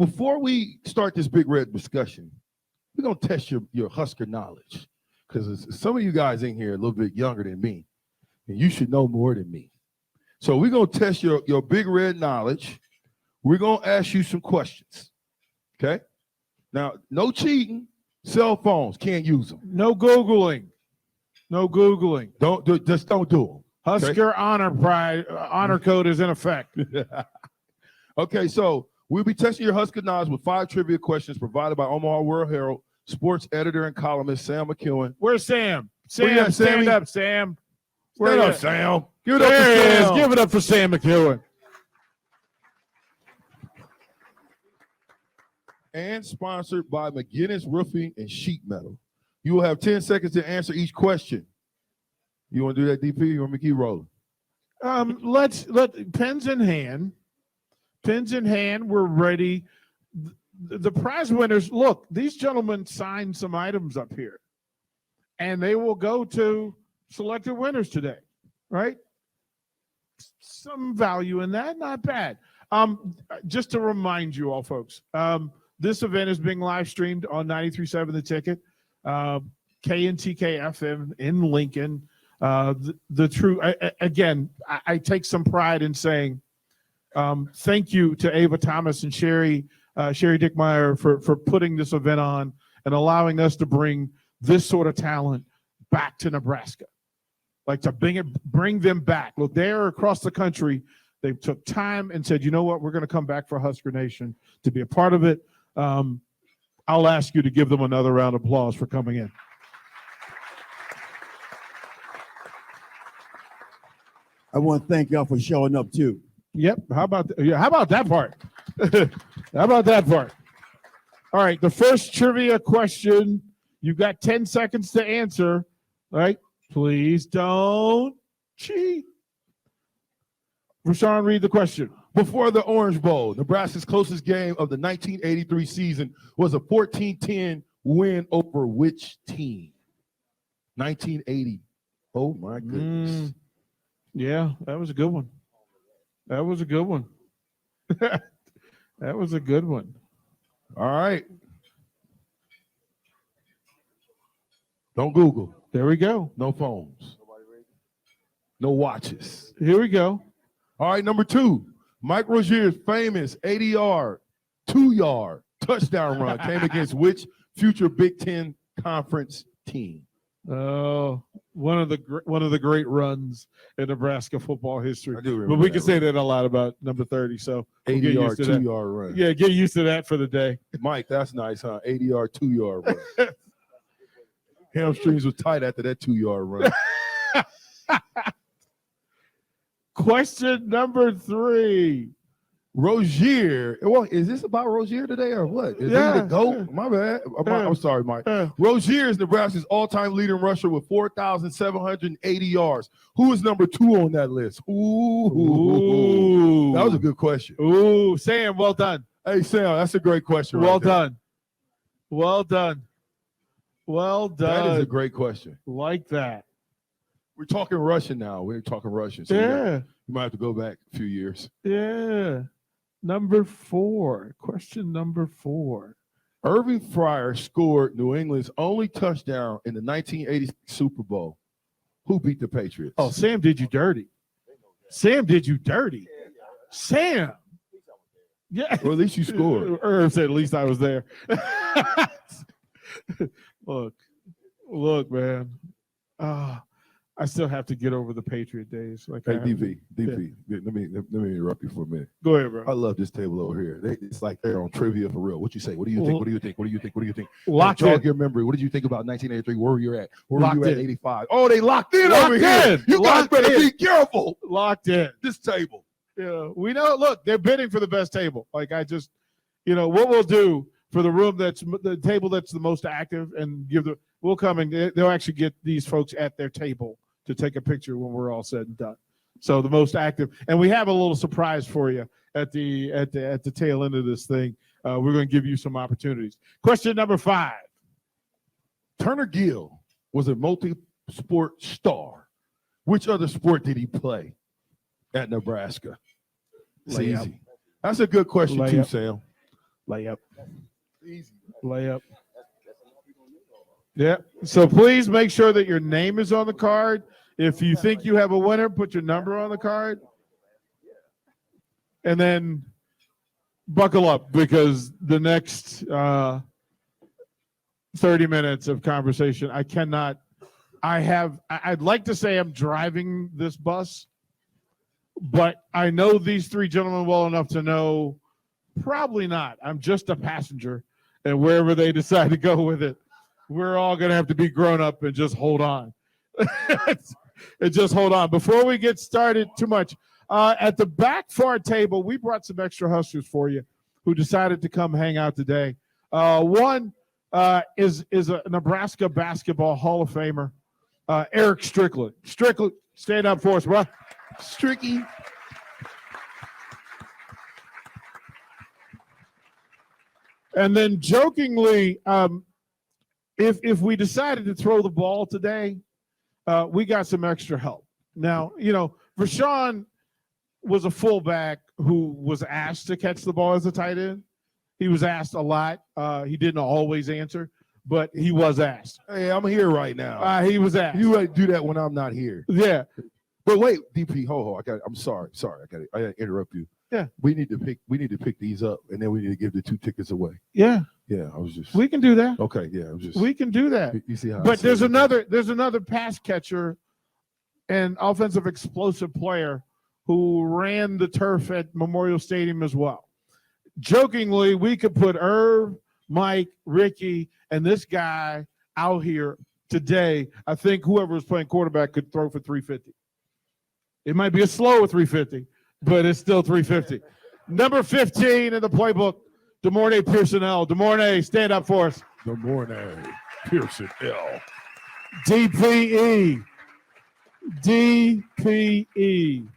before we start this big red discussion, we're gonna test your Husker knowledge, because some of you guys in here are a little bit younger than me, and you should know more than me. So we're gonna test your big red knowledge. We're gonna ask you some questions. Okay? Now, no cheating. Cell phones, can't use them. No Googling. No Googling. Just don't do them. Husker honor code is in effect. Okay, so we'll be testing your Husker knowledge with 5 trivia questions provided by Omaha World Herald sports editor and columnist Sam McEwen. Where's Sam? Sam, stand up, Sam. Stand up, Sam. Give it up there for he Sam. is. Give it up for Sam McEwen. And sponsored by McGinnis Roofing and Sheet Metal. You will have 10 seconds to answer each question. You want to do that, DP? You want me to keep rolling? Let pens in hand. Pens in hand. We're ready. The prize winners. Look, these gentlemen signed some items up here, and they will go to selected winners today. Right? Some value in that. Not bad. Just to remind you all, folks. This event is being live streamed on 93.7 The Ticket, KNTK FM in Lincoln. The true, again, I take some pride in saying thank you to Ava Thomas and Sherry Dickmeyer for putting this event on and allowing us to bring this sort of talent back to Nebraska, like to bring them back. Look, they're across the country. They took time and said, you know what, we're going to come back for Husker Nation to be a part of it. I'll ask you to give them another round of applause for coming in. I want to thank y'all for showing up too. Yep. How about that part? How about that part? All right. The first trivia question. You've got 10 seconds to answer. All right. Please don't cheat. Rashawn, read the question. Before the Orange Bowl, Nebraska's closest game of the 1983 season was a 14-10 win over which team? 1980. Oh, my goodness. Yeah, that was a good one. That was a good one. That was a good one. All right. Don't Google. There we go. No phones. No watches. Here we go. All right, number 2. Mike Rozier's famous 80-yard, 2-yard touchdown run came against which future Big Ten conference team? Oh, one of the great runs in Nebraska football history. I do remember. But we can say that a lot about number 30. So 80-yard, 2-yard run. Yeah, get used to that for the day. Mike, that's nice, huh? 80-yard, 2-yard run. Hamstrings was tight after that 2-yard run. Question number 3. Rozier. Well, is this about Rozier today or what? Is he the GOAT? My bad. I'm sorry, Mike. Rozier is Nebraska's all-time leading rusher with 4,780 yards. Who is number 2 on that list? Ooh. That was a good question. Ooh, Sam, well done. Hey, Sam, that's a great question. Well done. Well done. Well done. That is a great question. Like that. We're talking Russian now. We're talking Russian. So you might have to go back a few years. Yeah. Number 4. Question number 4. Irving Fryar scored New England's only touchdown in the 1980 Super Bowl. Who beat the Patriots? Oh, Sam did you dirty. Sam did you dirty. Sam. Yeah. Well, at least you scored. Irv said, at least I was there. Look, man. I still have to get over the Patriot days. Like, hey, DP. Let me interrupt you for a minute. Go ahead, bro. I love this table over here. It's like they're on trivia for real. What you say? What do you think? What do you think? What do you think? What do you think? Jog your memory. What did you think about 1983? Where were you at? Where were you at 85? Oh, they locked in over here. You guys better be careful. Locked in. This table. Yeah, we know. Look, they're bidding for the best table. Like, I just, what we'll do for the room that's the table that's the most active, and we'll come and they'll actually get these folks at their table to take a picture when we're all said and done. So the most active, and we have a little surprise for you at the tail end of this thing. We're going to give you some opportunities. Question number 5. Turner Gill was a multi-sport star. Which other sport did he play at Nebraska? It's easy. That's a good question too, Sam. Layup. Easy. Layup. Yeah. So please make sure that your name is on the card. If you think you have a winner, put your number on the card. And then buckle up because the next 30 minutes of conversation, I'd like to say I'm driving this bus, but I know these three gentlemen well enough to know probably not. I'm just a passenger, and wherever they decide to go with it, we're all going to have to be grown up and just hold on. And just hold on. Before we get started too much, at the back far table, we brought some extra Huskers for you who decided to come hang out today. One is a Nebraska basketball Hall of Famer, Eric Strickland. Strickland, stand up for us, bro. Stricky. And then jokingly, if we decided to throw the ball today, we got some extra help. Now, Rashawn was a fullback who was asked to catch the ball as a tight end. He was asked a lot. He didn't always answer, but he was asked. Hey, I'm here right now. He was asked. You do that when I'm not here. Yeah. But wait, DP, I'm sorry. I got to interrupt you. Yeah. We need to pick these up, and then we need to give the 2 tickets away. Yeah. Yeah, I was just. We can do that. Okay, yeah, I was just. We can do that. You see how? But there's another pass catcher and offensive explosive player who ran the turf at Memorial Stadium as well. Jokingly, we could put Irv, Mike, Ricky, and this guy out here today. I think whoever was playing quarterback could throw for 350. It might be a slower 350, but it's still 350. Number 15 in the playbook, DeMornay Pearson-L. DeMornay, stand up for us. DeMornay Pearson-L. DPE. DPE.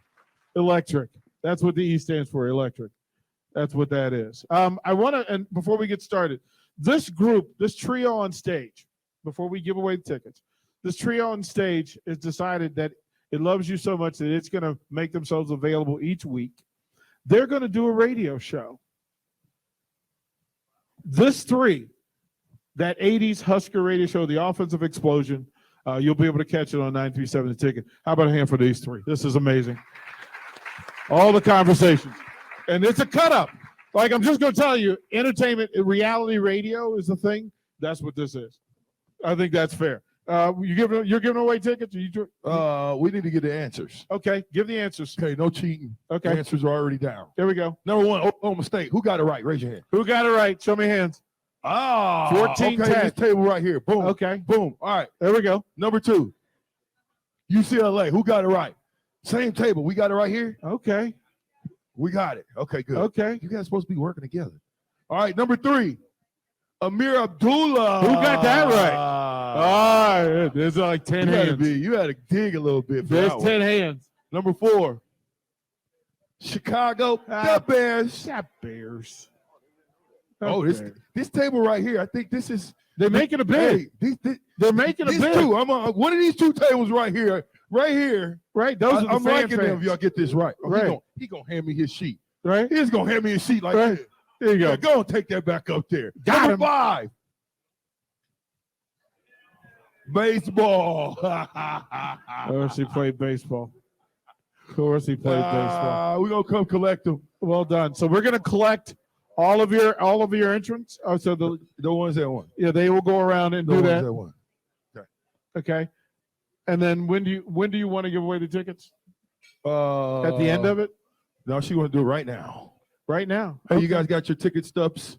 Electric. That's what the E stands for, electric. That's what that is. I want to, and before we get started, this group, this trio on stage, before we give away the tickets, this trio on stage has decided that it loves you so much that it's going to make themselves available each week. They're going to do a radio show. This three, that 80s Husker radio show, The Offensive Explosion, you'll be able to catch it on 937 The Ticket. How about a hand for these three? This is amazing. All the conversations. And it's a cut-up. Like, I'm just going to tell you, entertainment, reality radio is the thing. That's what this is. I think that's fair. You're giving away tickets? We need to get the answers. Okay, give the answers. Okay, no cheating. Okay. The answers are already down. Here we go. Number one, mistake. Who got it right? Raise your hand. Who got it right? Show me hands. 14-10. Okay, this table right here. Boom. Okay. Boom. All right. There we go. Number 2, UCLA. Who got it right? Same table. We got it right here. Okay. We got it. Okay, good. Okay. You guys supposed to be working together. All right, number 3, Amir Abdullah. Who got that right? There's like 10 hands. You had to dig a little bit. There's 10 hands. Number 4, Chicago. The Bears. That Bears. Oh, this table right here. I think this is. They're making a bid. Hey, They're making a these bid. two. I'm on one of these 2 tables right here. Right here. Right. Those are the I'm fan liking them fans. if y'all get this right. Oh, Right. He gonna hand me his sheet. Right. He's gonna hand me his sheet like Right. this. There you go. Yeah, go and take that back up there. Got Number him. 5. Baseball. Of course he played baseball. Of course he played baseball. We're gonna come collect them. Well done. So we're gonna collect all of your entrants. Oh, so The ones that won. yeah, they will go around and The do ones that. that won. Okay. And then when do you want to give away the tickets? At the end of it? No, she want to do it right now. Right now. Hey, Okay. you guys got your ticket stubs?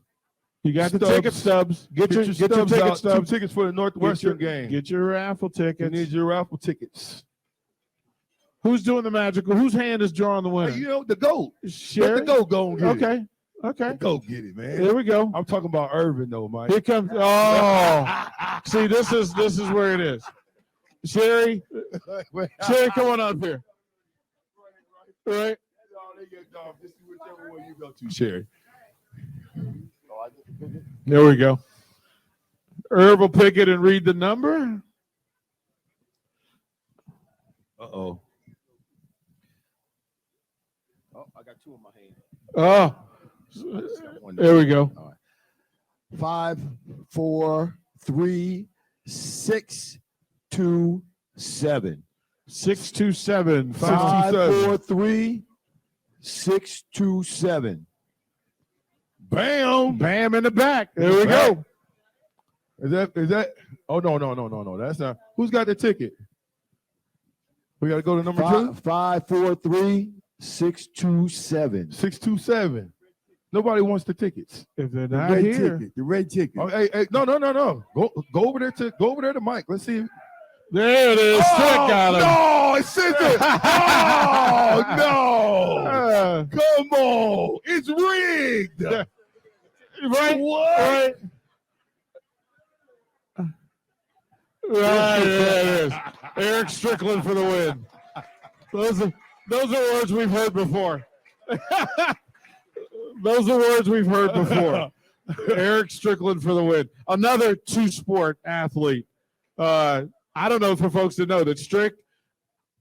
You got the Stubs. ticket stubs. Get your stubs ticket out. stubs. 2 tickets for the Northwestern game. Get your raffle You tickets. need your raffle tickets. Who's doing the magical? Whose hand is drawing the winner? Hey, the GOAT. Let Sherry? the GOAT go and get it. Okay. Okay. The GOAT get it, man. Here we go. I'm talking about Irving, though, Mike. Here comes. Oh, see, this is where it is. Sherry, come on up here. All right. This is whichever one you go to, Sherry. There we go. Irv will pick it and read the number. Uh-oh. Oh, I got 2 in my hand. Oh, there we go. All 5, 4, 3, 6, 2, 7. 627 5, 627. 4, 3, 6, 2, 7. Bam. Bam in the back. There we go. Is that? Oh, no. That's not. Who's got the ticket? We got to go to number 2. 5, 4, 3, 6, 2, 7. 627. Nobody wants the tickets. If they're The not red here, ticket. The red ticket. Oh, hey, no. Go over there to Mike. Let's see. there it is. Strick got him. No, it says it. Oh no! Come on, it's rigged. Right? What? Right. Right, there it is. Eric Strickland for the win. Those are words we've heard before. Those are words we've heard before. Eric Strickland for the win. Another two-sport athlete. I don't know for folks to know that Strick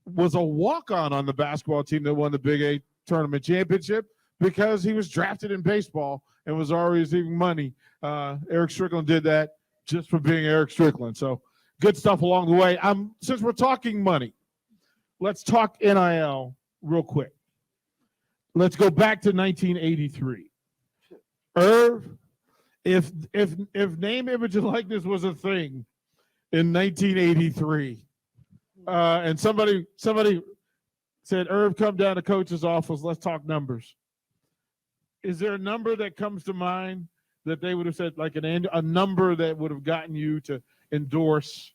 was a walk-on the basketball team that won the Big 8 tournament championship because he was drafted in baseball and was already receiving money. Eric Strickland did that just for being Eric Strickland. So good stuff along the way. Since we're talking money, let's talk NIL real quick. Let's go back to 1983. Irv, if name, image, and likeness was a thing in 1983, and somebody said, Irv, come down to coach's office, let's talk numbers. Is there a number that comes to mind that they would have said, like a number that would have gotten you to endorse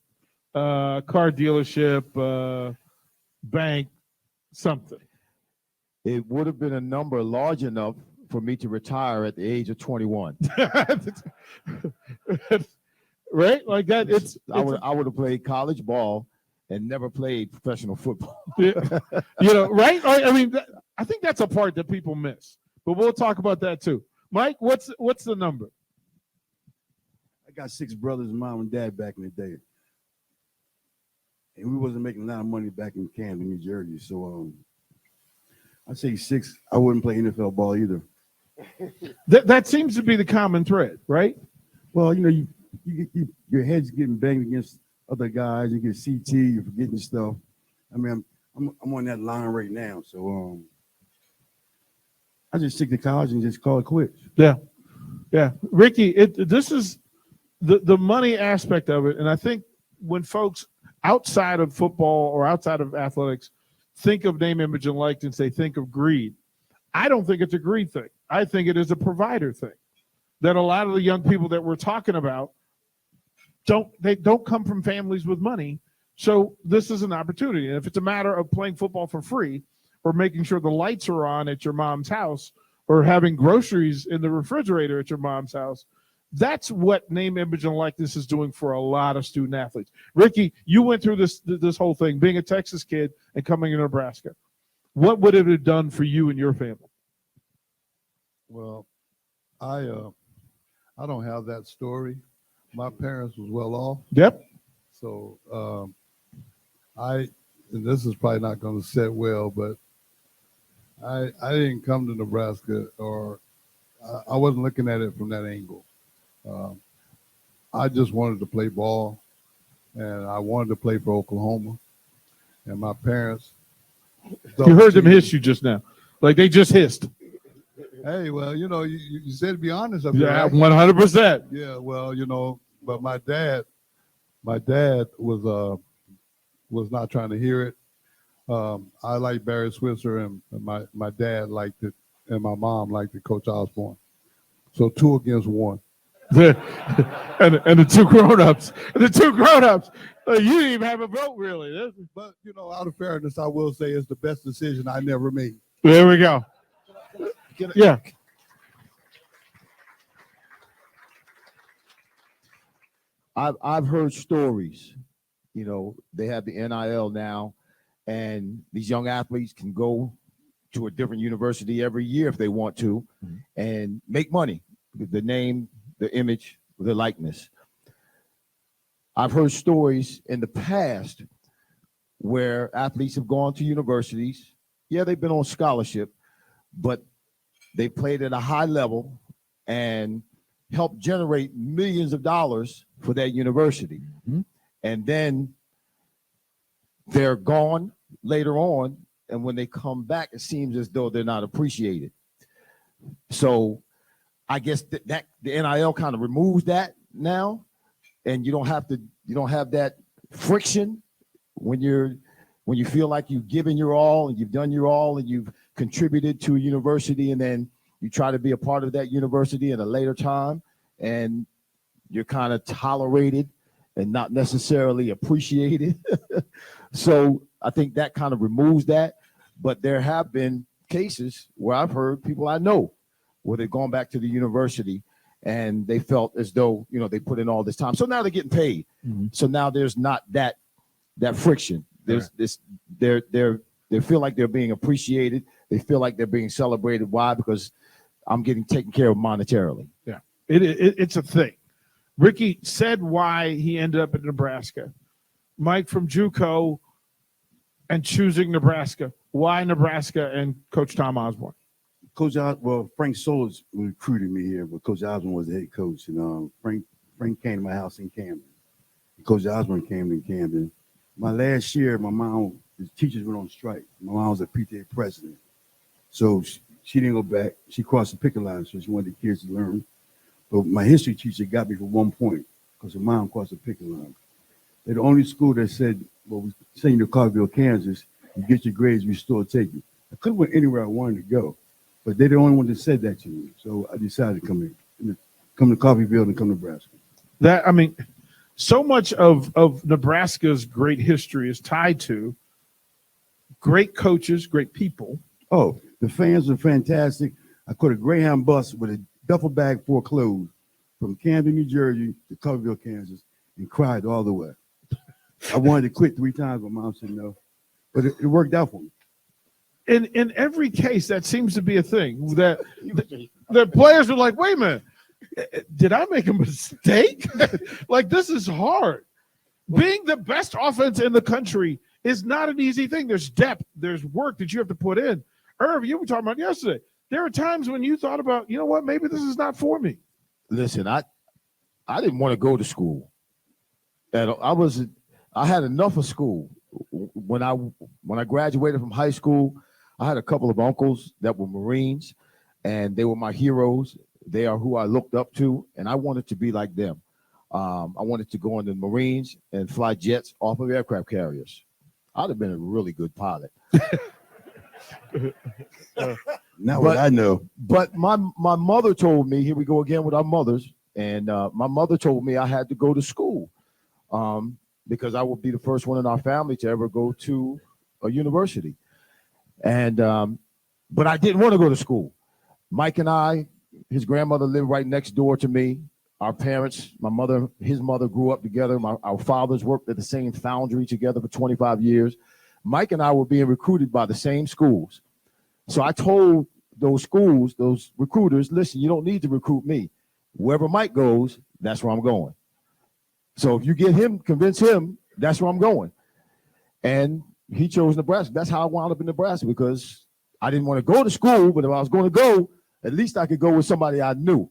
car dealership, bank, something? It would have been a number large enough for me to retire at the age of 21. Right? Like that. I would have played college ball and never played professional football. Right? I mean, I think that's a part that people miss, but we'll talk about that too. Mike, what's the number? I got 6 brothers, mom and dad back in the day. And we wasn't making a lot of money back in Camden, New Jersey. So I'd say 6. I wouldn't play NFL ball either. That seems to be the common thread, right? Well, you your head's getting banged against other guys. You get CT, you're forgetting stuff. I mean, I'm on that line right now. So I just stick to college and just call it quits. Yeah. Ricky, this is the money aspect of it. And I think when folks outside of football or outside of athletics think of name, image, and likeness, they think of greed. I don't think it's a greed thing. I think it is a provider thing. That a lot of the young people that we're talking about don't come from families with money. So this is an opportunity. And if it's a matter of playing football for free or making sure the lights are on at your mom's house or having groceries in the refrigerator at your mom's house, that's what name, image, and likeness is doing for a lot of student athletes. Ricky, you went through this whole thing, being a Texas kid and coming to Nebraska. What would it have done for you and your family? Well, I don't have that story. My parents was well off, Yep. so and this is probably not going to set well, but I didn't come to Nebraska, or I wasn't looking at it from that angle. I just wanted to play ball, and I wanted to play for Oklahoma, and my parents. You heard them hiss you just now. Like they just hissed. Hey, well, you said to be honest up here. Yeah, Right? 100%. Yeah, well, but my dad was not trying to hear it. I like Barry Switzer, and my dad liked it, and my mom liked it, Coach Osborne. So 2 against 1. and the two grown-ups. You didn't even have a vote, really. But out of fairness, I will say it's the best decision I never made. There we go. Yeah. I've heard stories. They have the NIL now, and these young athletes can go to a different university every year if they want to, and make money. The name, the image, the likeness. I've heard stories in the past where athletes have gone to universities. Yeah, they've been on scholarship, but they played at a high level, and helped generate millions of dollars for that university. Mhm. And then they're gone later on. And when they come back, it seems as though they're not appreciated. So I guess that the NIL kind of removes that now, and you don't have that friction when you feel like you've given your all and you've done your all and you've contributed to a university, and then you try to be a part of that university at a later time, and you're kind of tolerated and not necessarily appreciated. So I think that kind of removes that. But there have been cases where I've heard people I know where they've gone back to the university and they felt as though, they put in all this time. So now they're getting paid. Mm-hmm. So now there's not that friction. There's this, they feel like they're being appreciated. They feel like they're being celebrated. Why? Because I'm getting taken care of monetarily. Yeah, it's a thing. Ricky said why he ended up in Nebraska. Mike from JUCO and choosing Nebraska. Why Nebraska and Coach Tom Osborne? Frank Solis recruited me here, but Coach Osborne was the head coach. And Frank came to my house in Camden. Coach Osborne came in Camden. My last year, the teachers went on strike. My mom was a PTA president. So she didn't go back. She crossed the picket line, so she wanted the kids to learn. But my history teacher got me for 1 point because her mom crossed the picket line. They're the only school that said, we send you to Carville, Kansas, you get your grades, we still take you. I could have went anywhere I wanted to go, but they're the only one that said that to me. So I decided to come to Coffeyville and come to Nebraska. So much of Nebraska's great history is tied to great coaches, great people. Oh, the fans are fantastic. I caught a Greyhound bus with a duffel bag full of clothes from Camden, New Jersey to Coffeyville, Kansas, and cried all the way. I wanted to quit 3 times, but Mom said no. But it worked out for me. In every case, that seems to be a thing that the players are like, wait a minute, did I make a mistake? Like, this is hard. Being the best offense in the country is not an easy thing. There's depth, there's work that you have to put in. Irv, you were talking about yesterday. There are times when you thought about, you know what, maybe this is not for me. Listen, I didn't want to go to school. And I had enough of school. When I graduated from high school, I had a couple of uncles that were Marines, and they were my heroes. They are who I looked up to, and I wanted to be like them. I wanted to go in the Marines and fly jets off of aircraft carriers. I'd have been a really good pilot. Not what I know. But my mother told me, here we go again with our mothers, and my mother told me I had to go to school because I would be the first one in our family to ever go to a university. And but I didn't want to go to school. Mike and I, his grandmother lived right next door to me. Our parents, his mother grew up together. Our fathers worked at the same foundry together for 25 years. Mike and I were being recruited by the same schools. So I told those schools, those recruiters, listen, you don't need to recruit me. Wherever Mike goes, that's where I'm going. So if you get him, convince him, that's where I'm going. And he chose Nebraska. That's how I wound up in Nebraska, because I didn't want to go to school, but if I was going to go, at least I could go with somebody I knew.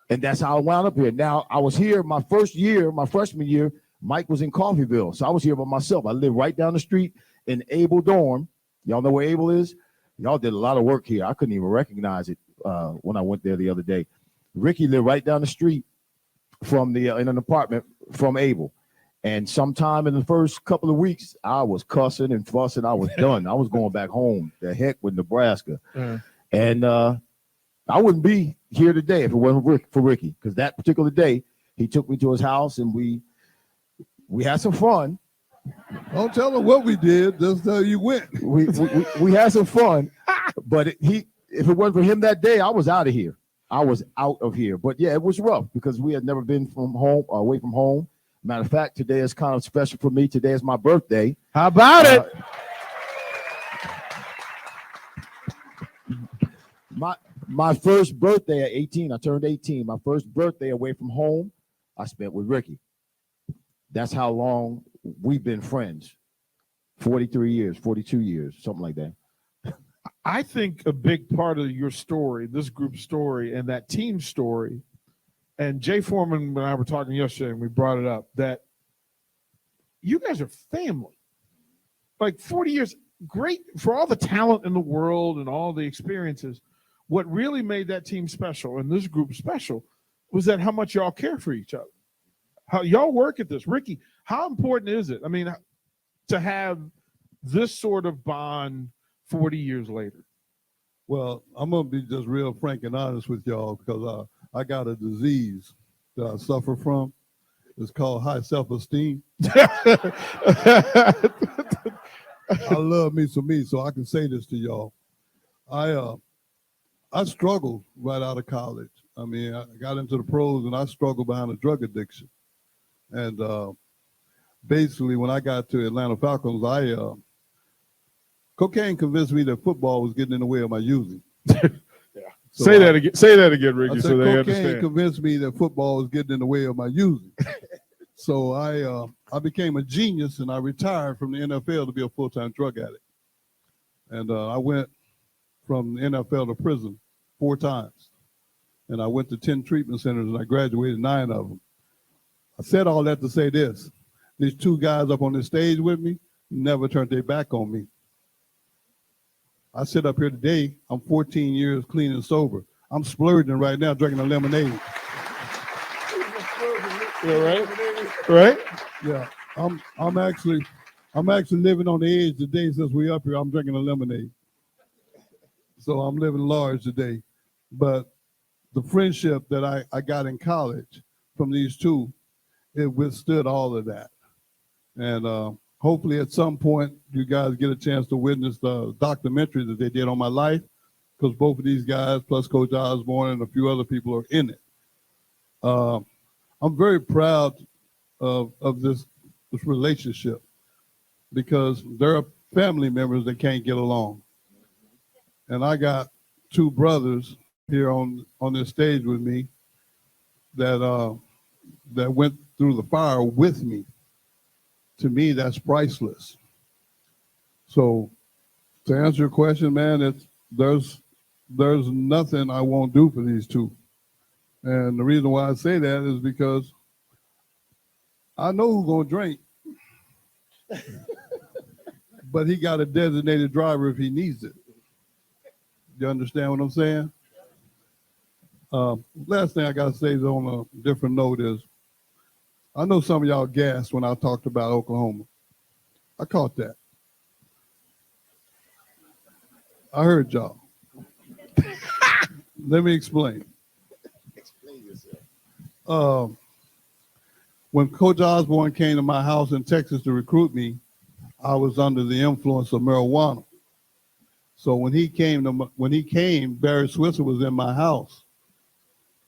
And that's how I wound up here. Now, I was here my first year, my freshman year, Mike was in Coffeyville. So I was here by myself. I lived right down the street in Able Dorm. Y'all know where Able is? Y'all did a lot of work here. I couldn't even recognize it when I went there the other day. Ricky lived right down the street from in an apartment from Able. And sometime in the first couple of weeks, I was cussing and fussing. I was done. I was going back home. The heck with Nebraska. And I wouldn't be here today if it wasn't for Ricky, because that particular day, he took me to his house and we had some fun. Don't tell them what we did. Just tell you went. We had some fun, but if it wasn't for him that day, I was out of here. I was out of here. But yeah, it was rough because we had never been away from home. Matter of fact, today is kind of special for me. Today is my birthday. How about it? My first birthday at 18, I turned 18. My first birthday away from home, I spent with Ricky. That's how long we've been friends. 43 years, 42 years, something like that. I think a big part of your story, this group's story, and that team story, and Jay Foreman and I were talking yesterday, and we brought it up, that you guys are family. Like 40 years, great for all the talent in the world and all the experiences. What really made that team special and this group special was that how much y'all care for each other. How y'all work at this. Ricky, how important is it? I mean, to have this sort of bond 40 years later? Well, I'm gonna be just real frank and honest with y'all because I got a disease that I suffer from. It's called high self-esteem. I love me some me, so I can say this to y'all. I struggled right out of college. I mean, I got into the pros and I struggled behind a drug addiction. And basically, when I got to Atlanta Falcons, cocaine convinced me that football was getting in the way of my using. Yeah. So Say that again. Say that again, Ricky, I said so they cocaine understand. convinced me that football was getting in the way of my using. So I became a genius and I retired from the NFL to be a full-time drug addict. And I went from the NFL to prison 4 times. And I went to 10 treatment centers and I graduated 9 of them. I said all that to say this. These 2 guys up on the stage with me never turned their back on me. I sit up here today, I'm 14 years clean and sober. I'm splurging right now, drinking a lemonade. Yeah, right? Right? Yeah, I'm actually living on the edge today since we up here. I'm drinking a lemonade. So I'm living large today. But the friendship that I got in college from these 2, it withstood all of that. And hopefully at some point you guys get a chance to witness the documentary that they did on my life, because both of these guys, plus Coach Osborne and a few other people, are in it. I'm very proud of this relationship because there are family members that can't get along. And I got 2 brothers here on this stage with me that went through the fire with me. To me, that's priceless. So to answer your question, man, there's nothing I won't do for these 2. And the reason why I say that is because I know who's gonna drink, but he got a designated driver if he needs it. You understand what I'm saying? Last thing I gotta say is on a different note is, I know some of y'all gasped when I talked about Oklahoma. I caught that. I heard y'all. Let me explain. Explain yourself. When Coach Osborne came to my house in Texas to recruit me, I was under the influence of marijuana. So when he came, Barry Switzer was in my house,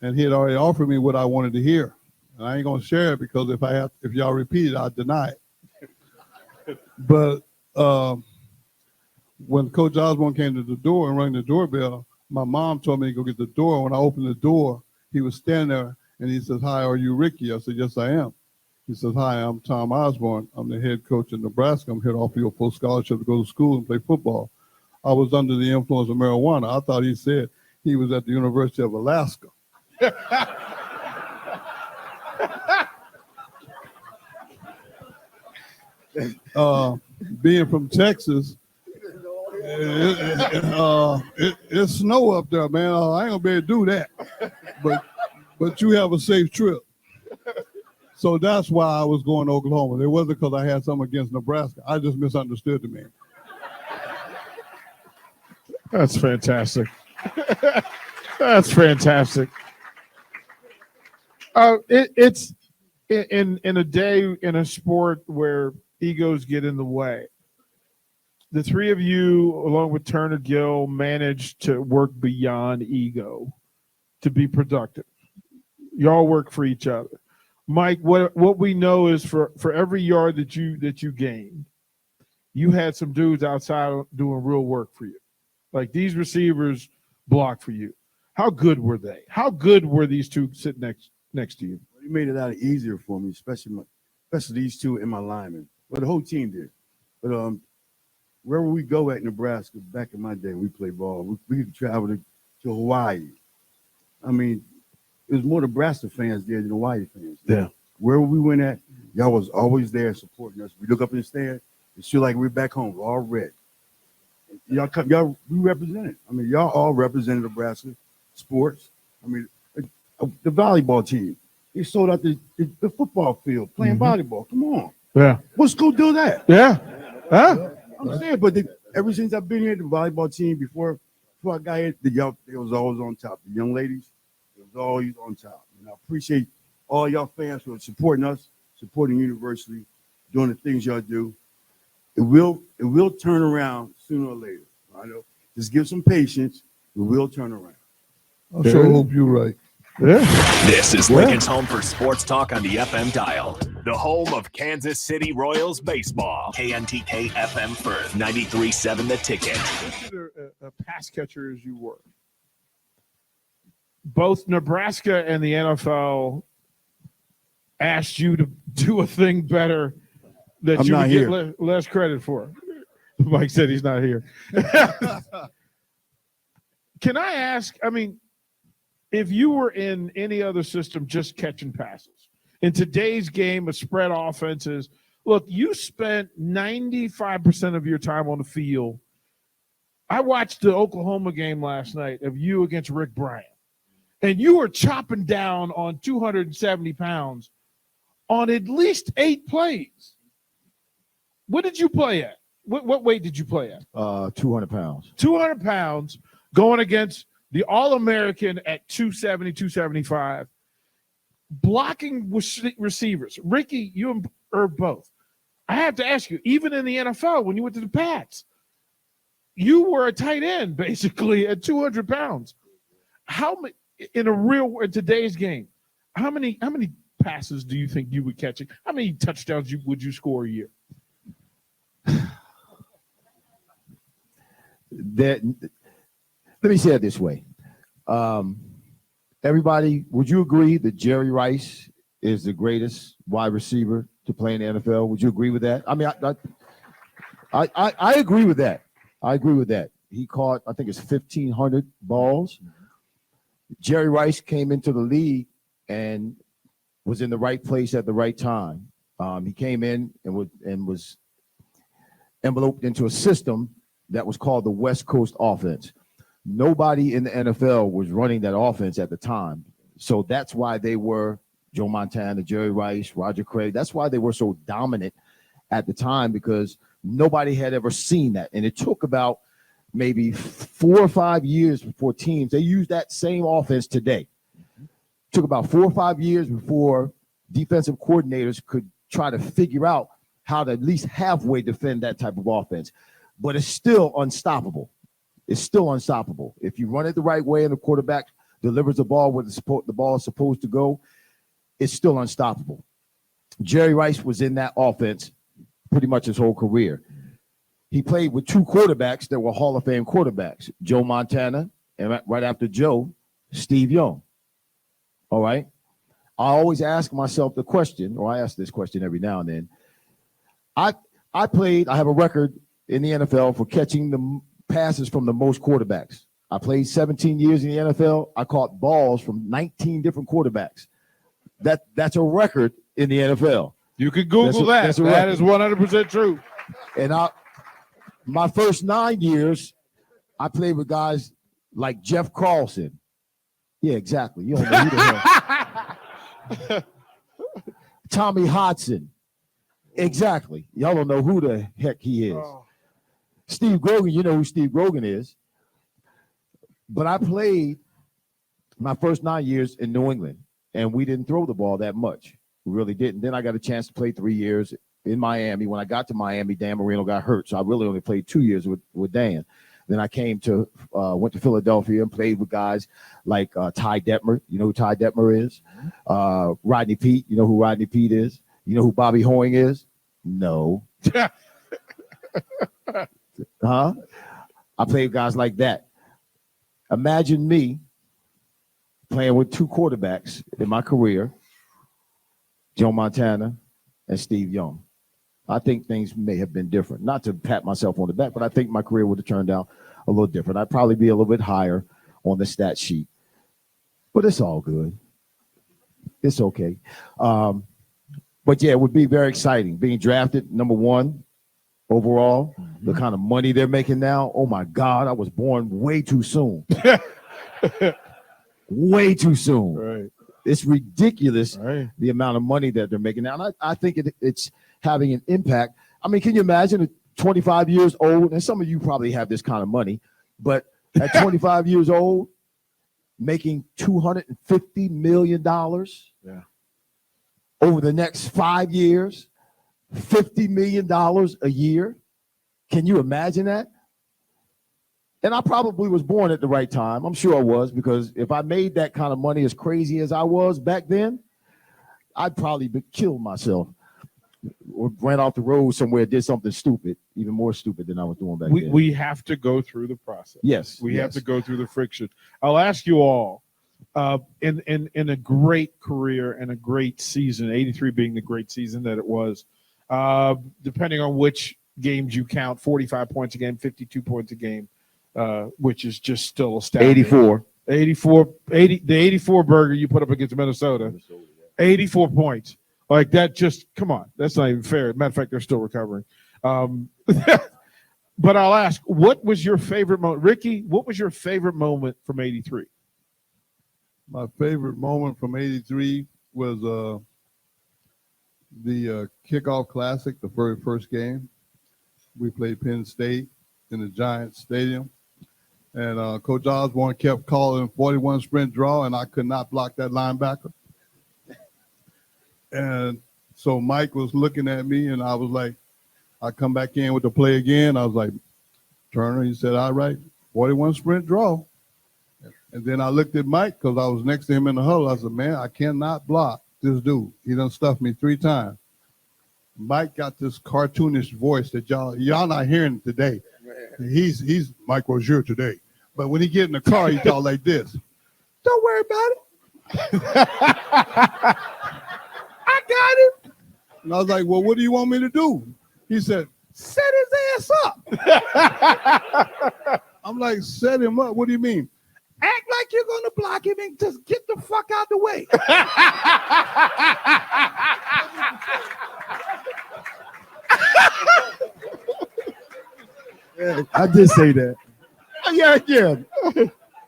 and he had already offered me what I wanted to hear. And I ain't gonna share it because if y'all repeat it, I'll deny it. But when Coach Osborne came to the door and rang the doorbell, my mom told me to go get the door. When I opened the door, he was standing there and he says, "Hi, are you Ricky?" I said, "Yes, I am." He says, "Hi, I'm Tom Osborne. I'm the head coach in Nebraska. I'm here to offer you a full scholarship to go to school and play football." I was under the influence of marijuana. I thought he said he was at the University of Alaska. Being from Texas, it's snow up there, man. I ain't gonna be able to do that. But you have a safe trip. So that's why I was going to Oklahoma. It wasn't because I had something against Nebraska. I just misunderstood the man. That's fantastic. That's fantastic. It's in a day in a sport where egos get in the way. The 3 of you, along with Turner Gill, managed to work beyond ego to be productive. Y'all work for each other. Mike, what we know is for every yard that you gained, you had some dudes outside doing real work for you. Like these receivers blocked for you. How good were they? How good were these 2 sitting next to you? It made it a lot easier for me, especially these 2 in my linemen. Well, the whole team did. But wherever we go at Nebraska, back in my day, we played ball. We could travel to Hawaii. I mean, it was more Nebraska fans there than Hawaii fans. Yeah. Wherever we went at, y'all was always there supporting us. We look up in the stand, it's feel like we're back home. We're all red. Y'all, we represented. I mean, y'all all represented Nebraska sports. I mean, the volleyball team, they sold out the football field playing volleyball. Come on. Yeah. What school do that? Yeah. Huh? I'm saying, but ever since I've been here, the volleyball team, before I got here, they was always on top. The young ladies, it was always on top. And I appreciate all y'all fans for supporting us, supporting university, doing the things y'all do. It will turn around sooner or later. I know. Just give some patience. It will turn around. I sure hope you're right. Yeah. This is Lincoln's home for sports talk on the FM dial. The home of Kansas City Royals baseball. KNTK FM Firth, 93.7 The Ticket. Consider a pass catcher as you were. Both Nebraska and the NFL asked you to do a thing better that I'm you not would here. get less credit for. Mike said he's not here. Can I ask, I mean, if you were in any other system just catching passes, in today's game of spread offenses, look, you spent 95% of your time on the field. I watched the Oklahoma game last night of you against Rick Bryant, and you were chopping down on 270 pounds on at least 8 plays. What did you play at? What weight did you play at? 200 pounds. 200 pounds going against the All-American at 270, 275, blocking receivers. Ricky, you and Irv both. I have to ask you, even in the NFL, when you went to the Pats, you were a tight end basically at 200 pounds. How many in today's game? How many passes do you think you would catch? How many touchdowns would you score a year? Let me say it this way. Everybody, would you agree that Jerry Rice is the greatest wide receiver to play in the NFL? Would you agree with that? I mean, I agree with that. I agree with that. He caught, I think it's 1,500 balls. Jerry Rice came into the league and was in the right place at the right time. He came in and was enveloped into a system that was called the West Coast offense. Nobody in the NFL was running that offense at the time. So that's why they were Joe Montana, Jerry Rice, Roger Craig. That's why they were so dominant at the time, because nobody had ever seen that. And it took about maybe 4 or 5 years before teams, they use that same offense today. It took about 4 or 5 years before defensive coordinators could try to figure out how to at least halfway defend that type of offense. But it's still unstoppable. It's still unstoppable. If you run it the right way and the quarterback delivers the ball where the ball is supposed to go, it's still unstoppable. Jerry Rice was in that offense pretty much his whole career. He played with 2 quarterbacks that were Hall of Fame quarterbacks, Joe Montana, and right after Joe, Steve Young. All right? I always ask myself the question, or I ask this question every now and then. I have a record in the NFL for catching the passes from the most quarterbacks. I played 17 years in the NFL. I caught balls from 19 different quarterbacks. That's a record in the NFL. You can Google that. That is 100% true. And my first 9 years, I played with guys like Jeff Carlson. Yeah, exactly. You don't know who the hell. Tommy Hodson. Exactly. Y'all don't know who the heck he is. Oh. Steve Grogan, you know who Steve Grogan is. But I played my first 9 years in New England, and we didn't throw the ball that much. We really didn't. Then I got a chance to play 3 years in Miami. When I got to Miami, Dan Marino got hurt, so I really only played 2 years with Dan. Then I went to Philadelphia and played with guys like Ty Detmer. You know who Ty Detmer is? Rodney Peete. You know who Rodney Peete is? You know who Bobby Hoying is? No. Huh? I played with guys like that. Imagine me playing with 2 quarterbacks in my career, Joe Montana and Steve Young. I think things may have been different. Not to pat myself on the back, but I think my career would have turned out a little different. I'd probably be a little bit higher on the stat sheet. But it's all good. It's okay. But yeah, it would be very exciting. Being drafted number 1 overall, the kind of money they're making now. Oh my God, I was born way too soon. Way too soon. Right. It's ridiculous, Right. the amount of money that they're making now. And I think it's having an impact. I mean, can you imagine at 25 years old, and some of you probably have this kind of money, but at 25 years old, making $250 million over the next 5 years, $50 million a year. Can you imagine that? And I probably was born at the right time. I'm sure I was, because if I made that kind of money as crazy as I was back then, I'd probably killed myself or ran off the road somewhere, did something stupid, even more stupid than I was doing back then. We have to go through the process. Yes. We have to go through the friction. I'll ask you all, in a great career and a great season, 83 being the great season that it was, depending on which games you count, 45 points a game, 52 points a game, which is just still astounding. the 84 burger you put up against Minnesota, 84 points. Like that, just come on. That's not even fair. Matter of fact, they're still recovering. But I'll ask, what was your favorite moment? Ricky, what was your favorite moment from 83? My favorite moment from 83 was the kickoff classic, the very first game. We played Penn State in the Giants Stadium. And Coach Osborne kept calling 41 sprint draw, and I could not block that linebacker. And so Mike was looking at me, and I was like, I come back in with the play again. I was like, Turner, he said, all right, 41 sprint draw. And then I looked at Mike because I was next to him in the huddle. I said, man, I cannot block this dude. He done stuffed me 3 times. Mike got this cartoonish voice that y'all not hearing today. He's Mike Rozier today. But when he get in the car, he talk like this. Don't worry about it. I got it. And I was like, well, what do you want me to do? He said, set his ass up. I'm like, set him up? What do you mean? Act like you're going to block him and just get the fuck out the way. I did say that. Yeah.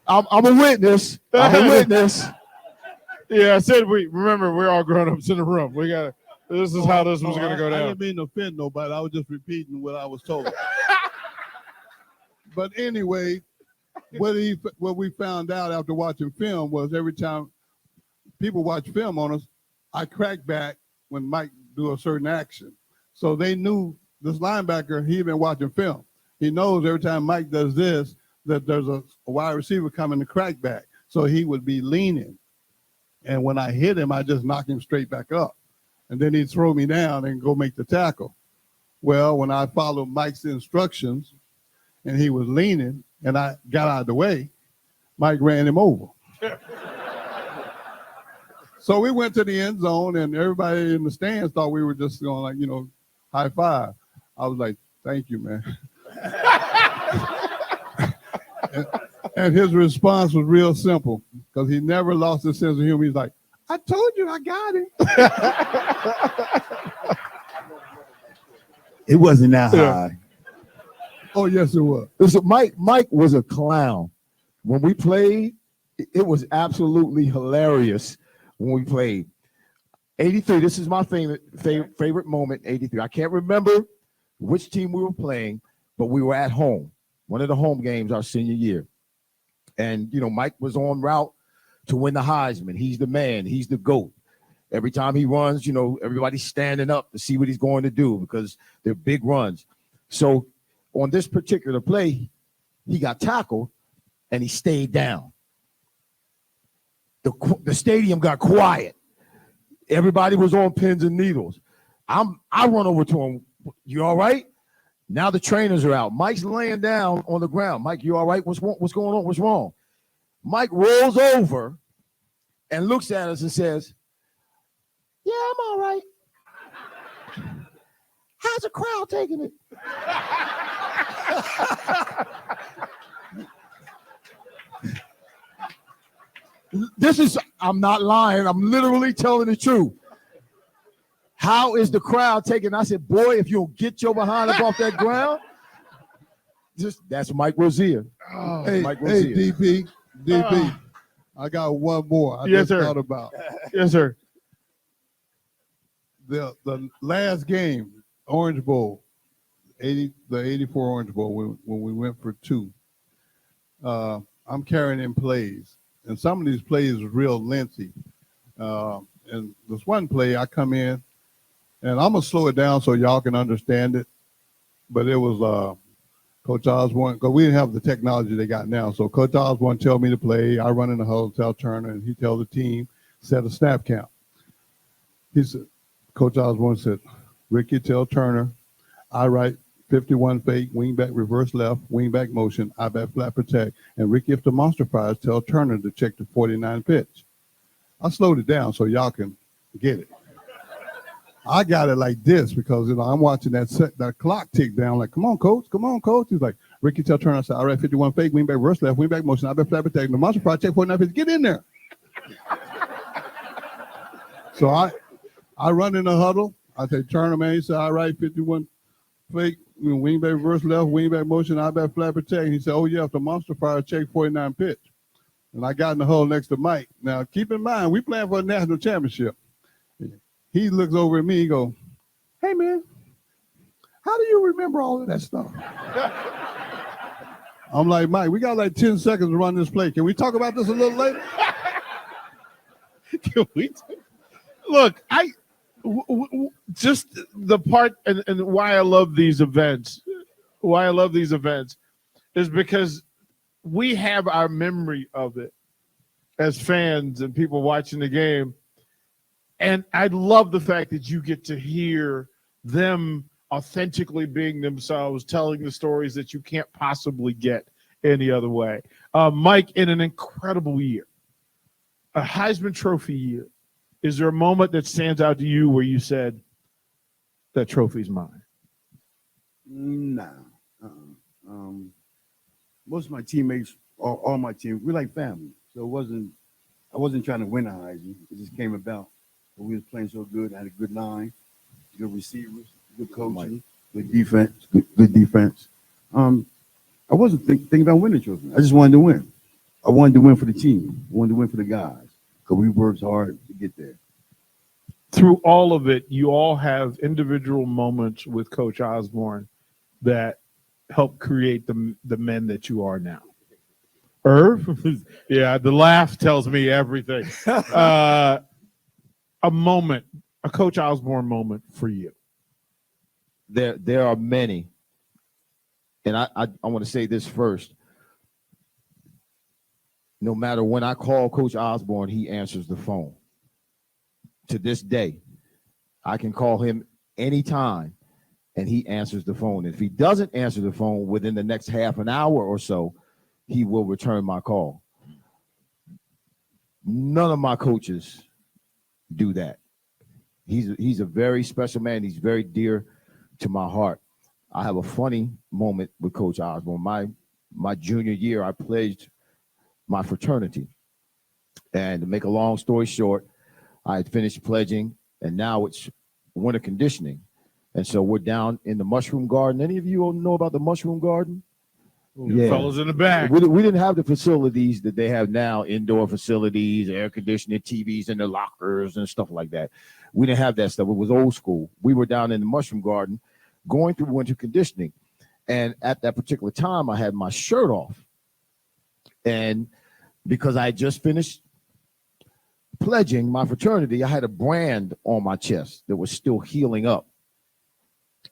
I'm a witness. I'm a witness. Yeah, I said we're all grown-ups in the room. This is how this was going to go I down. didn't mean to offend nobody. I was just repeating what I was told. But anyway, what we found out after watching film was every time people watch film on us, I crack back when Mike do a certain action. So they knew this linebacker, he'd been watching film. He knows every time Mike does this, that there's a wide receiver coming to crack back. So he would be leaning. And when I hit him, I just knock him straight back up. And then he'd throw me down and go make the tackle. Well, when I followed Mike's instructions and he was leaning and I got out of the way, Mike ran him over. So we went to the end zone and everybody in the stands thought we were just going like, high five. I was like, thank you, man. and his response was real simple because he never lost his sense of humor. He's like, I told you I got it. It wasn't that high. Oh, yes, it was. Mike was a clown. When we played, it was absolutely hilarious when we played. 83, this is my favorite moment, 83. I can't remember which team we were playing, but we were at home, one of the home games our senior year. And, Mike was en route to win the Heisman. He's the man. He's the GOAT. Every time he runs, everybody's standing up to see what he's going to do because they're big runs. So on this particular play, he got tackled and he stayed down. The stadium got quiet. Everybody was on pins and needles. I run over to him. You all right? Now the trainers are out. Mike's laying down on the ground. Mike, you all right? What's going on? What's wrong? Mike rolls over and looks at us and says, yeah, I'm all right. How's the crowd taking it? I'm not lying. I'm literally telling the truth. How is the crowd taking? I said, boy, if you don't get your behind up off that ground, that's Mike Rozier. Hey, Mike hey, Rozier. DP, I got one more. I Yes, just sir. thought about Yes, sir. the last game, Orange Bowl, the 84 Orange Bowl, when we went for 2. I'm carrying in plays, and some of these plays are real lengthy. And this one play, I come in, and I'm gonna slow it down so y'all can understand it. But it was Coach Osborne, because we didn't have the technology they got now. So Coach Osborne tell me to play. I run in the huddle, tell Turner, and he tell the team, set a snap count. He said, Coach Osborne said, Ricky, tell Turner, I write 51 fake, wing back, reverse left, wing back motion, I back flat protect. And Ricky, if the monster fires, tell Turner to check the 49 pitch. I slowed it down so y'all can get it. I got it like this because I'm watching that clock tick down. Like, come on, coach. He's like, Ricky, tell Turner. I said, all right, 51 fake, wing back, reverse left, wing back motion, I bet flat protect. The monster fire, check 49 pitch. Get in there. So I run in the huddle. I say, Turner, man. He said, all right, 51 fake, wing back, reverse left, wing back motion, I bet flat protect. He said, oh yeah, if the monster fire, check 49 pitch. And I got in the huddle next to Mike. Now, keep in mind, we playing for a national championship. He looks over at me, he goes, hey, man, how do you remember all of that stuff? I'm like, Mike, we got like 10 seconds to run this play. Can we talk about this a little later? Can we look, just the part and why I love these events is because we have our memory of it as fans and people watching the game. And I love the fact that you get to hear them authentically being themselves, telling the stories that you can't possibly get any other way. Mike, in an incredible year, a Heisman Trophy year, is there a moment that stands out to you where you said, that trophy's mine? Nah. Most of my teammates, all my team, we're like family. So I wasn't trying to win a Heisman. It just came about. But we was playing so good. I had a good line, good receivers, good coaching, good defense, good defense. I wasn't thinking about winning the trophy. I just wanted to win. I wanted to win for the team. I wanted to win for the guys because we worked hard to get there. Through all of it, you all have individual moments with Coach Osborne that help create the men that you are now. Irv? Yeah, the laugh tells me everything. A moment, a Coach Osborne moment for you. There are many. And I want to say this first. No matter when I call Coach Osborne, he answers the phone. To this day, I can call him anytime, and he answers the phone. If he doesn't answer the phone within the next half an hour or so, he will return my call. None of my coaches do that. He's a very special man. He's very dear to my heart. I have a funny moment with Coach Osborne. My junior year, I pledged my fraternity. And to make a long story short, I had finished pledging, and now it's winter conditioning. And so we're down in the mushroom garden. Any of you know about the mushroom garden? Yeah. Fellas in the back. We didn't have the facilities that they have now, indoor facilities, air conditioning, TVs in the lockers and stuff like that. We didn't have that stuff. It was old school. We were down in the mushroom garden going through winter conditioning. And at that particular time, I had my shirt off. And because I had just finished pledging my fraternity, I had a brand on my chest that was still healing up.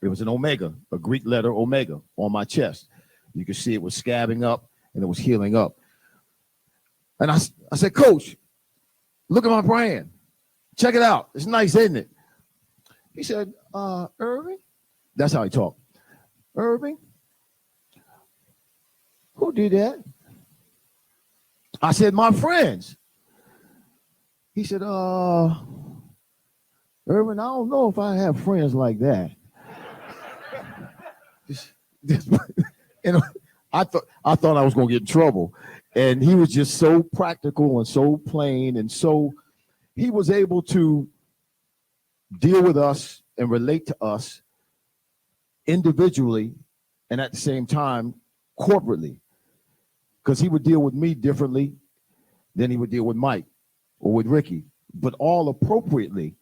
It was an omega, a Greek letter omega on my chest. You could see it was scabbing up and it was healing up. And I said, Coach, look at my brand. Check it out. It's nice, isn't it? He said, Irving? That's how he talked. Irving? Who did that? I said, my friends. He said, Irving, I don't know if I have friends like that. and I thought I was going to get in trouble. And he was just so practical and so plain, and so he was able to deal with us and relate to us individually and at the same time corporately, because he would deal with me differently than he would deal with Mike or with Ricky, but all appropriately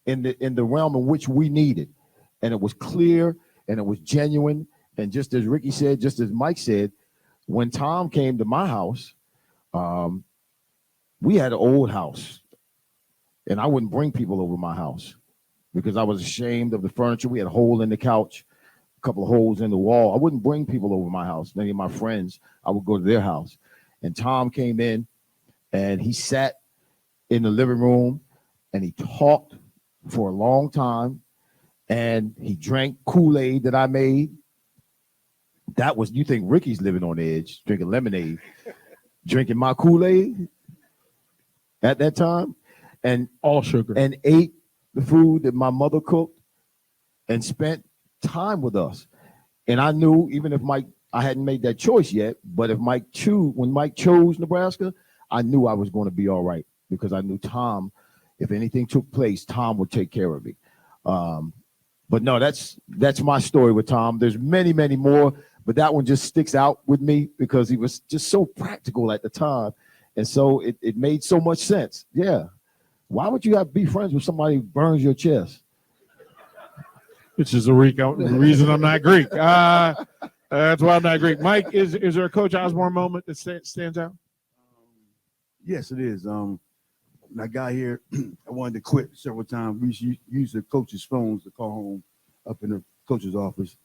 in the realm in which we needed. And it was clear and it was genuine. And just as Ricky said, just as Mike said, when Tom came to my house, we had an old house, and I wouldn't bring people over my house because I was ashamed of the furniture. We had a hole in the couch, a couple of holes in the wall. I wouldn't bring people over my house. Many of my friends, I would go to their house. And Tom came in, and he sat in the living room, and he talked for a long time, and he drank Kool-Aid that I made. That was, you think Ricky's living on edge, drinking lemonade, drinking my Kool-Aid at that time, and All sugar. and ate the food that my mother cooked and spent time with us. And I knew, even if I hadn't made that choice yet, but if when Mike chose Nebraska, I knew I was going to be all right, because I knew Tom, if anything took place, Tom would take care of me. But no, that's my story with Tom. There's many, many more, but that one just sticks out with me because he was just so practical at the time. And so it made so much sense. Yeah. Why would you have to be friends with somebody who burns your chest? Which is the reason I'm not Greek. That's why I'm not Greek. Mike, is there a Coach Osborne moment that stands out? Yes, it is. When I got here, I wanted to quit several times. We used to use the coach's phones to call home up in the coach's office.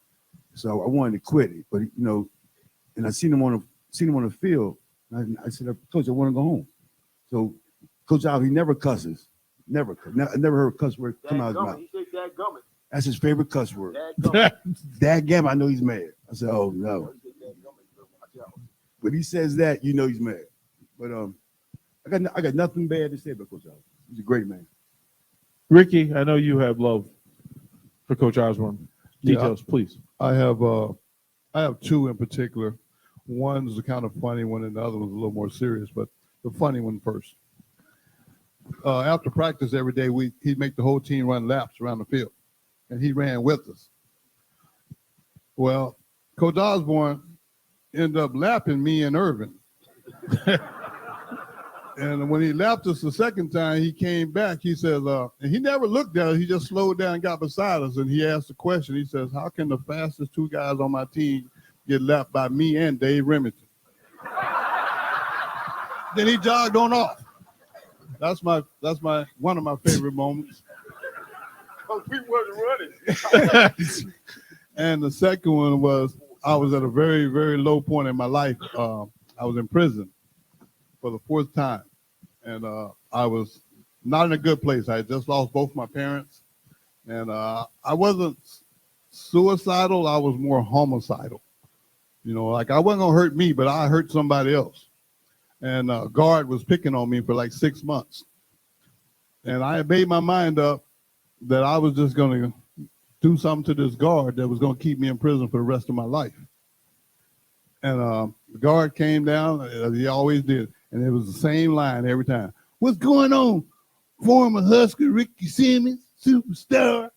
So I wanted to quit it, but and I seen him on the field. I said, Coach, I want to go home. So Coach Al, he never cusses. I never heard a cuss word come out of his mouth. He said dadgummit. That's his favorite cuss word. Dadgummit. Dadgummit, I know he's mad. I said, oh no. But he says that, he's mad. But I got nothing bad to say about Coach Al. He's a great man. Ricky, I know you have love for Coach Osborne. Details, please. I have two in particular. One's a kind of funny one, and the other one's a little more serious. But the funny one first. After practice every day, he'd make the whole team run laps around the field, and he ran with us. Well, Coach Osborne ended up lapping me and Irving. And when he lapped us the second time, he came back. He says, and he never looked at us. He just slowed down and got beside us, and he asked a question. He says, how can the fastest two guys on my team get lapped by me and Dave Remington? Then he jogged on off. That's one of my favorite moments. We wasn't running. And the second one was, I was at a very, very low point in my life. I was in prison for the fourth time. And I was not in a good place. I had just lost both my parents. And I wasn't suicidal. I was more homicidal. Like I wasn't going to hurt me, but I hurt somebody else. And a guard was picking on me for like 6 months. And I had made my mind up that I was just going to do something to this guard that was going to keep me in prison for the rest of my life. And the guard came down, as he always did, and it was the same line every time. What's going on, former Husker Ricky Simmons, superstar?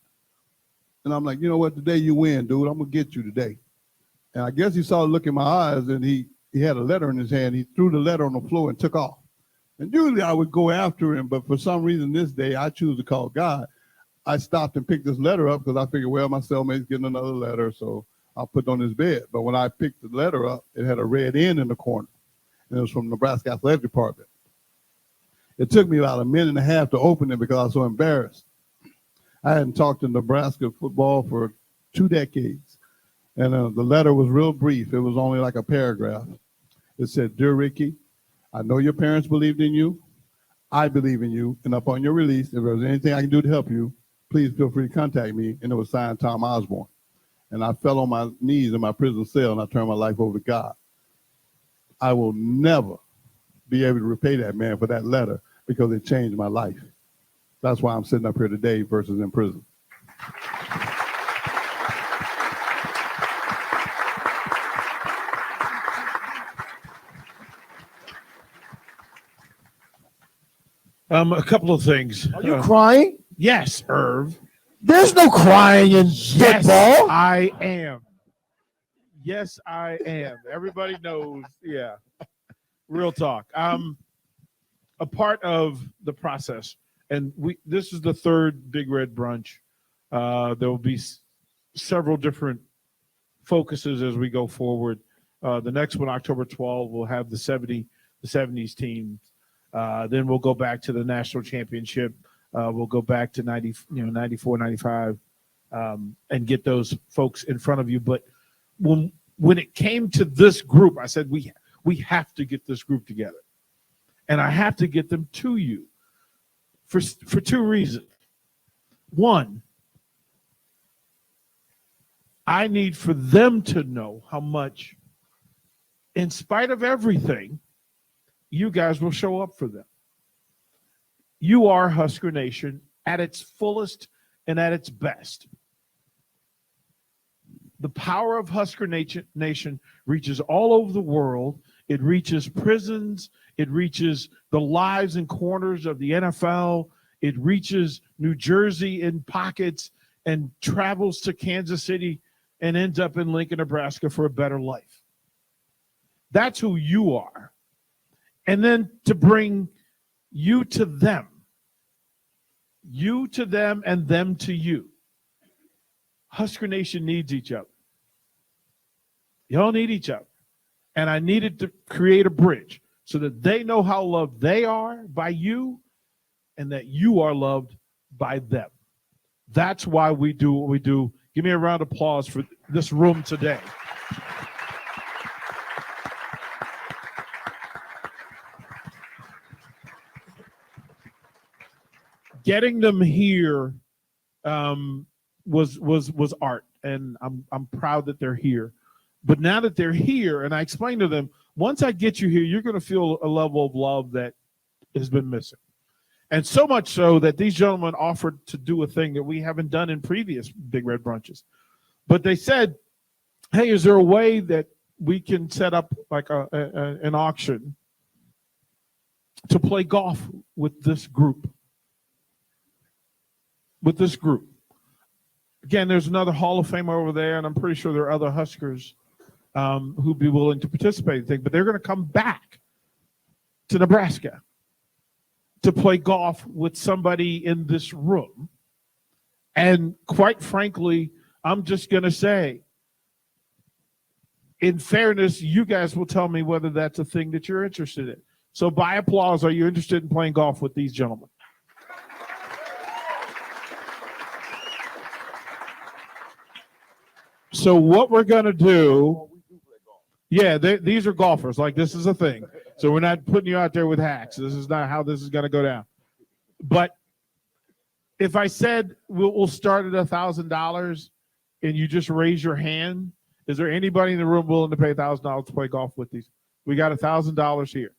And I'm like, you know what, today you win, dude. I'm going to get you today. And I guess he saw the look in my eyes, and he had a letter in his hand. He threw the letter on the floor and took off. And usually I would go after him, but for some reason this day I choose to call God. I stopped and picked this letter up because I figured, well, my cellmate's getting another letter, so I'll put it on his bed. But when I picked the letter up, it had a red N in the corner. And it was from the Nebraska Athletic Department. It took me about a minute and a half to open it because I was so embarrassed. I hadn't talked to Nebraska football for 2 decades. And the letter was real brief. It was only like a paragraph. It said, Dear Ricky, I know your parents believed in you. I believe in you. And upon your release, if there's anything I can do to help you, please feel free to contact me. And it was signed Tom Osborne. And I fell on my knees in my prison cell and I turned my life over to God. I will never be able to repay that man for that letter because it changed my life. That's why I'm sitting up here today versus in prison. A couple of things. Are you crying? Yes, Irv. There's no crying in Yes, football. I am. Yes, I am. Everybody knows. Yeah. Real talk. A part of the process, and this is the third Big Red Brunch. There will be several different focuses as we go forward. The next one, October 12th, we'll have the 70s team. Then we'll go back to the national championship. We'll go back to 94, 95, and get those folks in front of you. But when it came to this group, I said we have to get this group together, and I have to get them to you for two reasons. One, I need for them to know how much, in spite of everything, you guys will show up for them. You are Husker Nation at its fullest and at its best. The power of Husker Nation reaches all over the world. It reaches prisons. It reaches the lives and corners of the NFL. It reaches New Jersey in pockets and travels to Kansas City and ends up in Lincoln, Nebraska for a better life. That's who you are. And then to bring you to them and them to you. Husker Nation needs each other. Y'all need each other. And I needed to create a bridge so that they know how loved they are by you and that you are loved by them. That's why we do what we do. Give me a round of applause for this room today. Getting them here was art, and I'm proud that they're here. But now that they're here, and I explained to them, once I get you here, you're going to feel a level of love that has been missing. And so much so that these gentlemen offered to do a thing that we haven't done in previous Big Red Brunches. But they said, hey, is there a way that we can set up like an auction to play golf with this group? With this group. Again, there's another Hall of Famer over there, and I'm pretty sure there are other Huskers who'd be willing to participate in the thing, but they're going to come back to Nebraska to play golf with somebody in this room. And quite frankly, I'm just going to say, in fairness, you guys will tell me whether that's a thing that you're interested in. So by applause, are you interested in playing golf with these gentlemen? So what we're going to do, yeah, these are golfers. Like, this is a thing. So we're not putting you out there with hacks. This is not how this is going to go down. But if I said we'll start at $1,000 and you just raise your hand, is there anybody in the room willing to pay $1,000 to play golf with these? We got $1,000 here.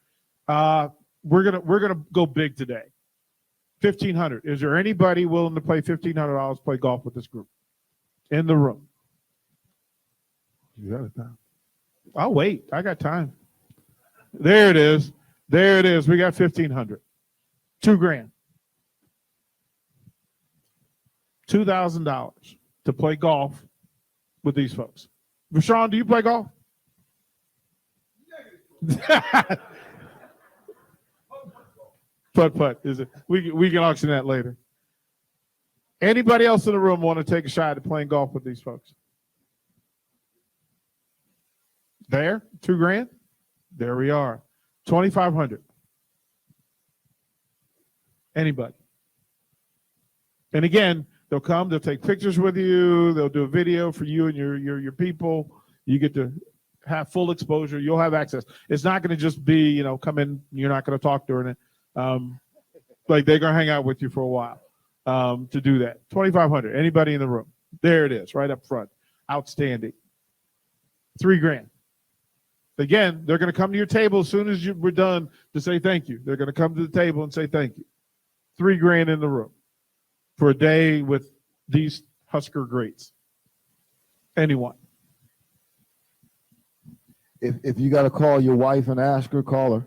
We're gonna go big today. $1,500. Is there anybody willing to pay $1,500 to play golf with this group in the room? You got it time. I'll wait. I got time. There it is. There it is. We got $1,500. $2,000. $2,000 to play golf with these folks. Rashawn, do you play golf? Putt is it? We can auction that later. Anybody else in the room want to take a shot at playing golf with these folks? There, $2,000. There we are. $2,500. Anybody? And again, they'll come. They'll take pictures with you. They'll do a video for you and your people. You get to have full exposure. You'll have access. It's not going to just be, come in. You're not going to talk during it. Like, they're going to hang out with you for a while to do that. $2,500. Anybody in the room? There it is, right up front. Outstanding. $3,000. Again, they're going to come to your table as soon as we're done to say thank you. They're going to come to the table and say thank you. $3,000 in the room for a day with these Husker greats. Anyone? If you got to call your wife and ask her, call her.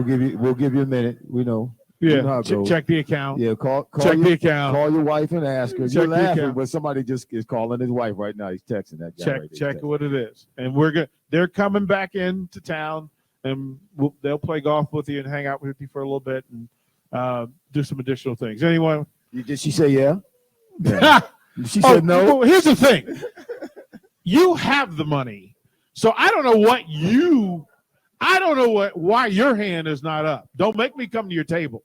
We'll give you a minute. We know. You know how Yeah, it goes. check the account. Yeah, call Check the account. Call your wife and ask her. Check You're the laughing, account. but somebody just is calling his wife right now. He's texting that guy. Check what it is, and we're good. They're coming back into town, and they'll play golf with you and hang out with you for a little bit and do some additional things. Anyone? Did she say yeah? She said no. Well, here's the thing: you have the money, so I don't know why your hand is not up. Don't make me come to your table.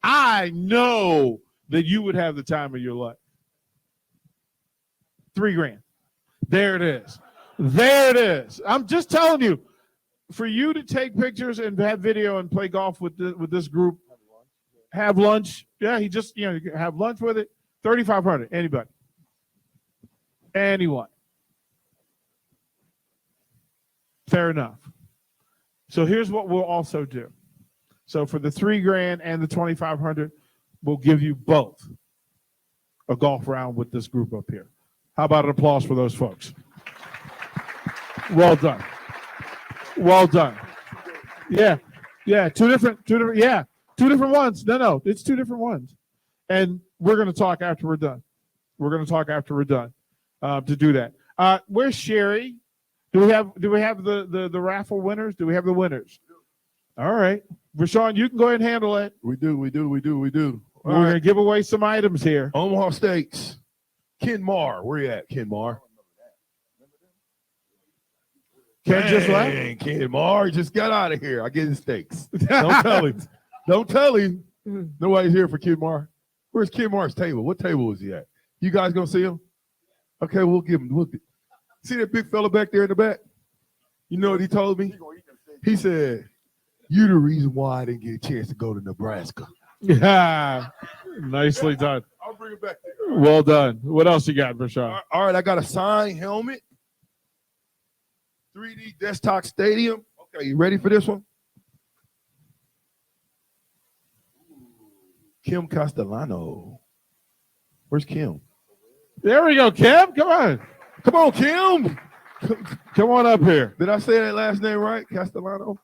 I know that you would have the time of your life. $3,000. There it is. There it is. I'm just telling you, for you to take pictures and have video and play golf with this group, have lunch. Yeah, you can have lunch with it. $3,500. Anybody? Anyone? Fair enough. So here's what we'll also do. So for the $3,000 and the $2,500, we'll give you both a golf round with this group up here. How about an applause for those folks? Well done. Well done. Yeah. Two different ones. No, it's two different ones. And we're going to talk after we're done. To do that. Where's Sherry? Do we have the raffle winners? Do we have the winners? All right. Rashawn, you can go ahead and handle it. We do. We're going to give away some items here. Omaha Steaks. Ken Marr. Where you at, Ken Marr? Ken just left? Ken Marr just got out of here. I get his steaks. Don't tell him. Don't tell him. Nobody's here for Ken Marr. Where's Ken Marr's table? What table is he at? You guys going to see him? Okay, we'll give him. See that big fella back there in the back? You know what he told me? He said, "You the reason why I didn't get a chance to go to Nebraska." Yeah, nicely done. I'll bring it back there. Well done. What else you got, Rashawn? All right, I got a signed helmet. 3D Desktop Stadium. Okay, you ready for this one? Kim Castellano. Where's Kim? There we go, Kim. Come on. Come on, Kim. Come on up here. Did I say that last name right? Castellano?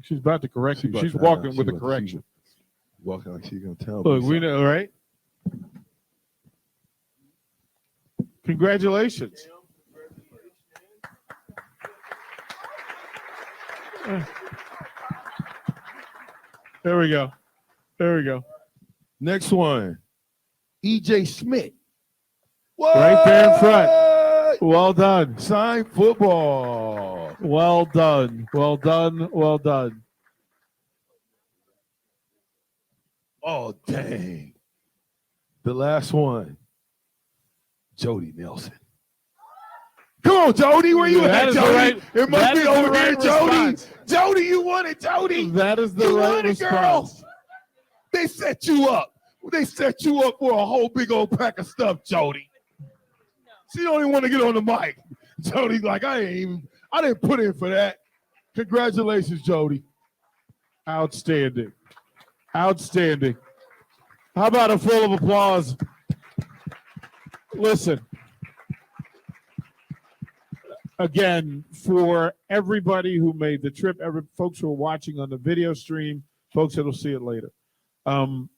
She's about to correct you. She's walking with a correction. Walking like she's going to tell Look, me. we know, right? Congratulations. There we go. Next one. E.J. Smith. Right there in front. Well done. Signed football. Well done. Oh, dang. The last one. Jody Nelson. Come on, Jody. Where you at, Jody? It must be over here, Jody. Jody, you won it, Jody. That is the right response. Girl. They set you up. They set you up for a whole big old pack of stuff, Jody. She don't even want to get on the mic. Jody's like, I didn't put in for that. Congratulations, Jody. Outstanding. How about a full of applause? Listen. Again, for everybody who made the trip, folks who are watching on the video stream, folks that'll see it later. I'm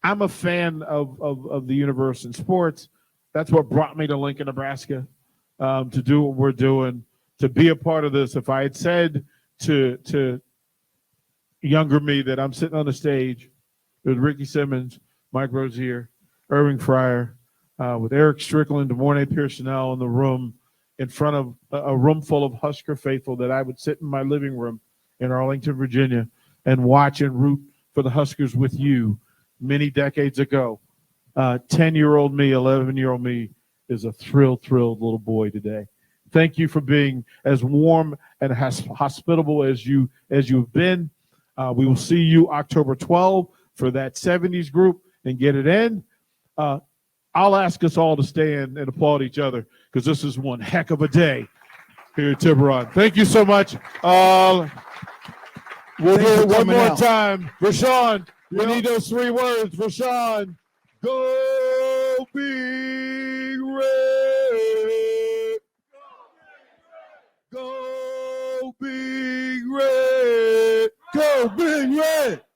a fan of the universe in sports. That's what brought me to Lincoln, Nebraska, to do what we're doing, to be a part of this. If I had said to younger me that I'm sitting on the stage with Ricky Simmons, Mike Rozier, Irving Fryar, with Eric Strickland, DeMornay Piersonell in the room, in front of a room full of Husker faithful, that I would sit in my living room in Arlington, Virginia, and watch and root for the Huskers with you many decades ago. 10-year-old me, 11-year-old me is a thrilled little boy today. Thank you for being as warm and hospitable as you've been. We will see you October 12 for that 70s group and get it in. I'll ask us all to stand and applaud each other, because this is one heck of a day here at Tiburon. Thank you so much. We'll do it one more time. Rashawn, we need those 3 words. Rashawn. Go Big Red. Go Big Go, Big Red!